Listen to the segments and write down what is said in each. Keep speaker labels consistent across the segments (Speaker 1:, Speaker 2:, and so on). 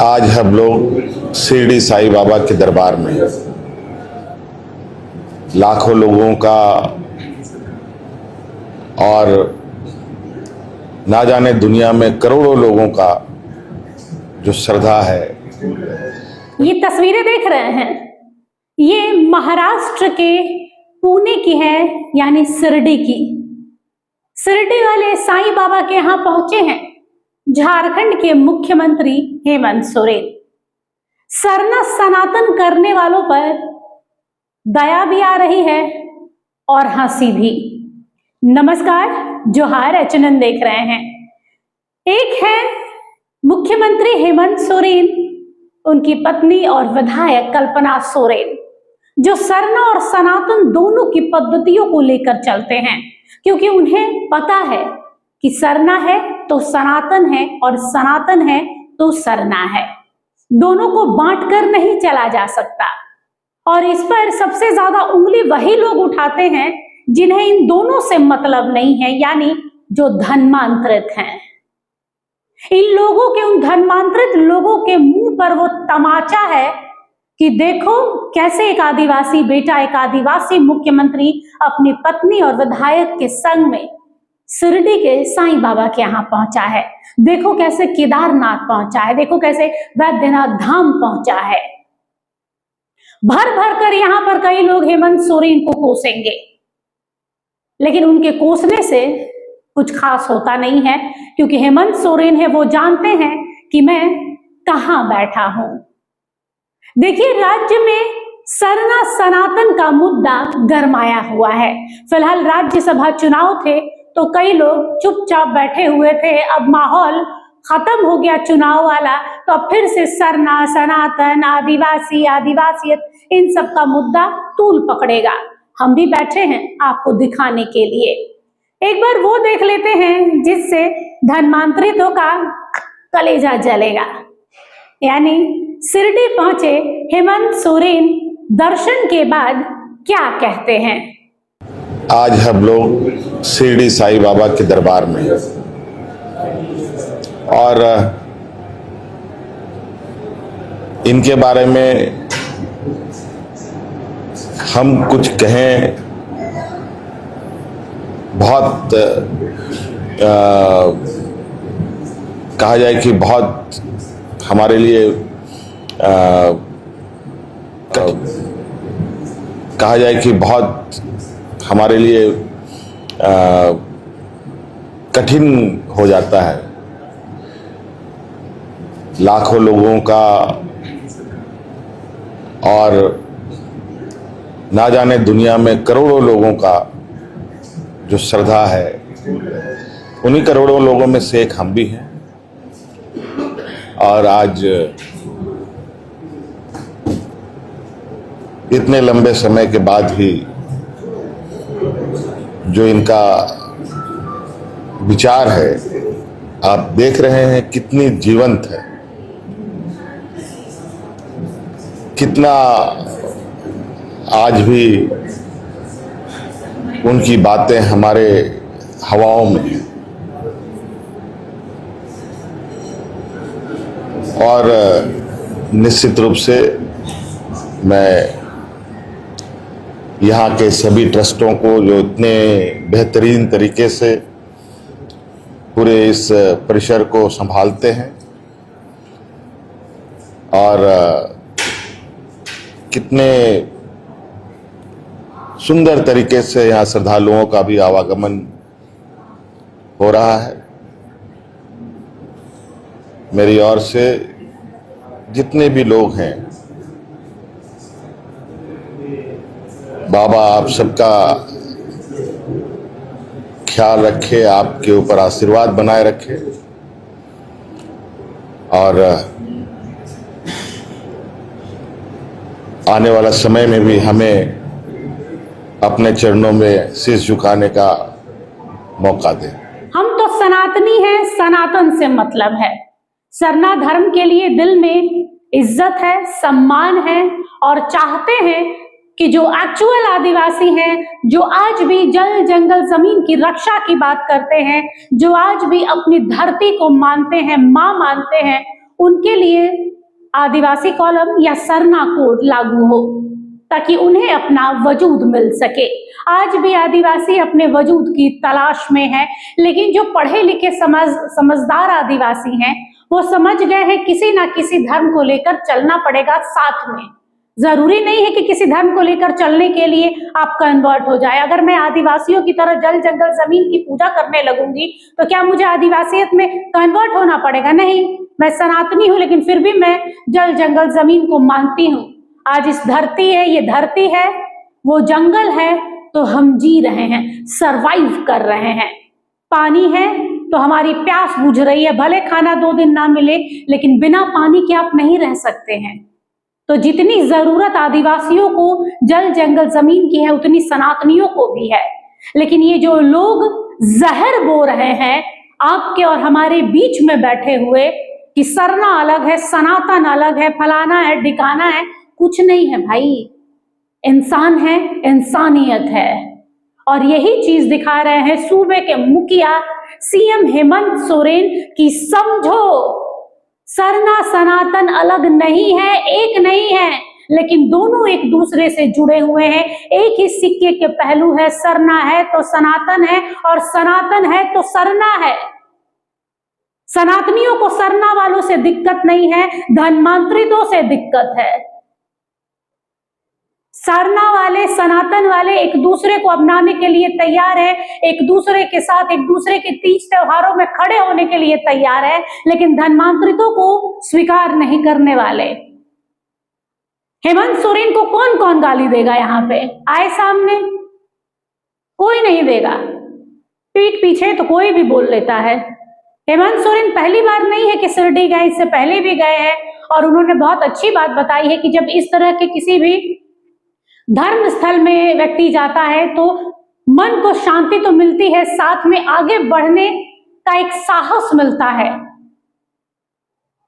Speaker 1: आज हम लोग शिरडी साईं बाबा के दरबार में लाखों लोगों का और ना जाने दुनिया में करोड़ों लोगों का जो श्रद्धा है।
Speaker 2: ये तस्वीरें देख रहे हैं, ये महाराष्ट्र के पुणे की है, यानी शिरडी की। शिरडी वाले साईं बाबा के यहाँ पहुंचे हैं झारखंड के मुख्यमंत्री हेमंत सोरेन। सरना सनातन करने वालों पर दया भी आ रही है और हंसी भी। नमस्कार, जोहार, एचएनएन देख रहे हैं। एक है मुख्यमंत्री हेमंत सोरेन, उनकी पत्नी और विधायक कल्पना सोरेन, जो सरना और सनातन दोनों की पद्धतियों को लेकर चलते हैं, क्योंकि उन्हें पता है कि सरना है तो सनातन है और सनातन है तो सरना है। दोनों को बांटकर नहीं चला जा सकता। और इस पर सबसे ज्यादा उंगली वही लोग उठाते हैं जिन्हें इन दोनों से मतलब नहीं है, यानी जो धर्मांतरित हैं। इन लोगों के, उन धर्मांतरित लोगों के मुंह पर वो तमाचा है कि देखो कैसे एक आदिवासी बेटा, एक आदिवासी मुख्यमंत्री अपनी पत्नी और विधायक के संग में शिरडी के साईं बाबा के यहाँ पहुंचा है। देखो कैसे केदारनाथ पहुंचा है, देखो कैसे वैद्यनाथ धाम पहुंचा है। भर भर कर यहाँ पर कई लोग हेमंत सोरेन को कोसेंगे, लेकिन उनके कोसने से कुछ खास होता नहीं है, क्योंकि हेमंत सोरेन है वो जानते हैं कि मैं कहां बैठा हूं। देखिए, राज्य में सरना सनातन का मुद्दा गरमाया हुआ है। फिलहाल राज्यसभा चुनाव थे तो कई लोग चुपचाप बैठे हुए थे। अब माहौल खत्म हो गया चुनाव वाला, तो अब फिर से सरना, सनातन, आदिवासी, आदिवासियत, इन सब का मुद्दा तूल पकड़ेगा। हम भी बैठे हैं आपको दिखाने के लिए। एक बार वो देख लेते हैं जिससे धर्मांतरितों का कलेजा जलेगा। यानी शिरडी पहुंचे हेमंत सोरेन, दर्शन के बाद क्या कहते हैं।
Speaker 1: आज हम लोग शिरडी साईं बाबा के दरबार में और इनके बारे में हम कुछ कहें, बहुत कहा जाए कि बहुत हमारे लिए कहा जाए कि बहुत हमारे लिए कठिन हो जाता है। लाखों लोगों का और ना जाने दुनिया में करोड़ों लोगों का जो श्रद्धा है, उन्हीं करोड़ों लोगों में से एक हम भी हैं। और आज इतने लंबे समय के बाद भी जो इनका विचार है, आप देख रहे हैं कितनी जीवंत है, कितना आज भी उनकी बातें हमारे हवाओं में हैं। और निश्चित रूप से मैं यहाँ के सभी ट्रस्टों को, जो इतने बेहतरीन तरीके से पूरे इस परिसर को संभालते हैं और कितने सुंदर तरीके से यहाँ श्रद्धालुओं का भी आवागमन हो रहा है। मेरी ओर से जितने भी लोग हैं, बाबा आप सबका ख्याल रखे, आपके ऊपर आशीर्वाद बनाए रखे और आने वाला समय में भी हमें अपने चरणों में शीश झुकाने का मौका दें।
Speaker 2: हम तो सनातनी हैं, सनातन से मतलब है। सरना धर्म के लिए दिल में इज्जत है, सम्मान है और चाहते हैं कि जो एक्चुअल आदिवासी हैं, जो आज भी जल जंगल जमीन की रक्षा की बात करते हैं, जो आज भी अपनी धरती को मानते हैं, मां मानते हैं, उनके लिए आदिवासी कॉलम या सरना कोड लागू हो, ताकि उन्हें अपना वजूद मिल सके। आज भी आदिवासी अपने वजूद की तलाश में है, लेकिन जो पढ़े लिखे समझदार आदिवासी हैं वो समझ गए हैं किसी ना किसी धर्म को लेकर चलना पड़ेगा साथ में। जरूरी नहीं है कि किसी धर्म को लेकर चलने के लिए आप कन्वर्ट हो जाए। अगर मैं आदिवासियों की तरह जल जंगल जमीन की पूजा करने लगूंगी तो क्या मुझे आदिवासियत में कन्वर्ट होना पड़ेगा? नहीं, मैं सनातनी हूं, लेकिन फिर भी मैं जल जंगल जमीन को मानती हूँ। आज इस धरती है, ये धरती है, वो जंगल है, तो हम जी रहे हैं, सरवाइव कर रहे हैं। पानी है तो हमारी प्यास बुझ रही है, भले खाना 2 दिन ना मिले, लेकिन बिना पानी के आप नहीं रह सकते हैं। तो जितनी जरूरत आदिवासियों को जल जंगल जमीन की है, उतनी सनातनियों को भी है। लेकिन ये जो लोग जहर बो रहे हैं आपके और हमारे बीच में बैठे हुए कि सरना अलग है, सनातन अलग है, फलाना है, ढिकाना है, कुछ नहीं है भाई। इंसान है, इंसानियत है। और यही चीज दिखा रहे हैं सूबे के मुखिया सीएम हेमंत सोरेन की समझो, सरना सनातन अलग नहीं है, एक नहीं है, लेकिन दोनों एक दूसरे से जुड़े हुए हैं। एक ही सिक्के के पहलू है, सरना है तो सनातन है, और सनातन है तो सरना है। सनातनियों को सरना वालों से दिक्कत नहीं है, धर्मांतरितों से दिक्कत है। सरना वाले, सनातन वाले एक दूसरे को अपनाने के लिए तैयार है, एक दूसरे के साथ, एक दूसरे के तीज त्योहारों में खड़े होने के लिए तैयार है, लेकिन धर्मांतरितों को स्वीकार नहीं करने वाले। हेमंत सोरेन को कौन कौन गाली देगा? यहाँ पे आए सामने कोई नहीं देगा, पीठ पीछे तो कोई भी बोल लेता है। हेमंत सोरेन पहली बार नहीं है कि शिरडी गए, इससे पहले भी गए हैं, और उन्होंने बहुत अच्छी बात बताई है कि जब इस तरह के किसी भी धर्म स्थल में व्यक्ति जाता है तो मन को शांति तो मिलती है, साथ में आगे बढ़ने का एक साहस मिलता है,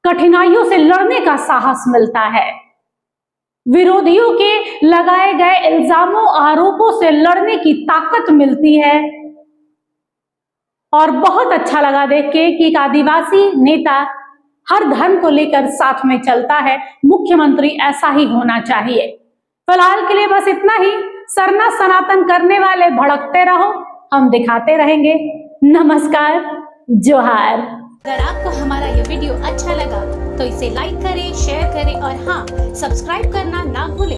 Speaker 2: कठिनाइयों से लड़ने का साहस मिलता है, विरोधियों के लगाए गए इल्जामों आरोपों से लड़ने की ताकत मिलती है। और बहुत अच्छा लगा देख के कि एक आदिवासी नेता हर धर्म को लेकर साथ में चलता है। मुख्यमंत्री ऐसा ही होना चाहिए। फिलहाल के लिए बस इतना ही। सरना सनातन करने वाले भड़कते रहो, हम दिखाते रहेंगे। नमस्कार, जोहार।
Speaker 3: अगर आपको हमारा ये वीडियो अच्छा लगा तो इसे लाइक करें, शेयर करें और हाँ, सब्सक्राइब करना ना भूलें।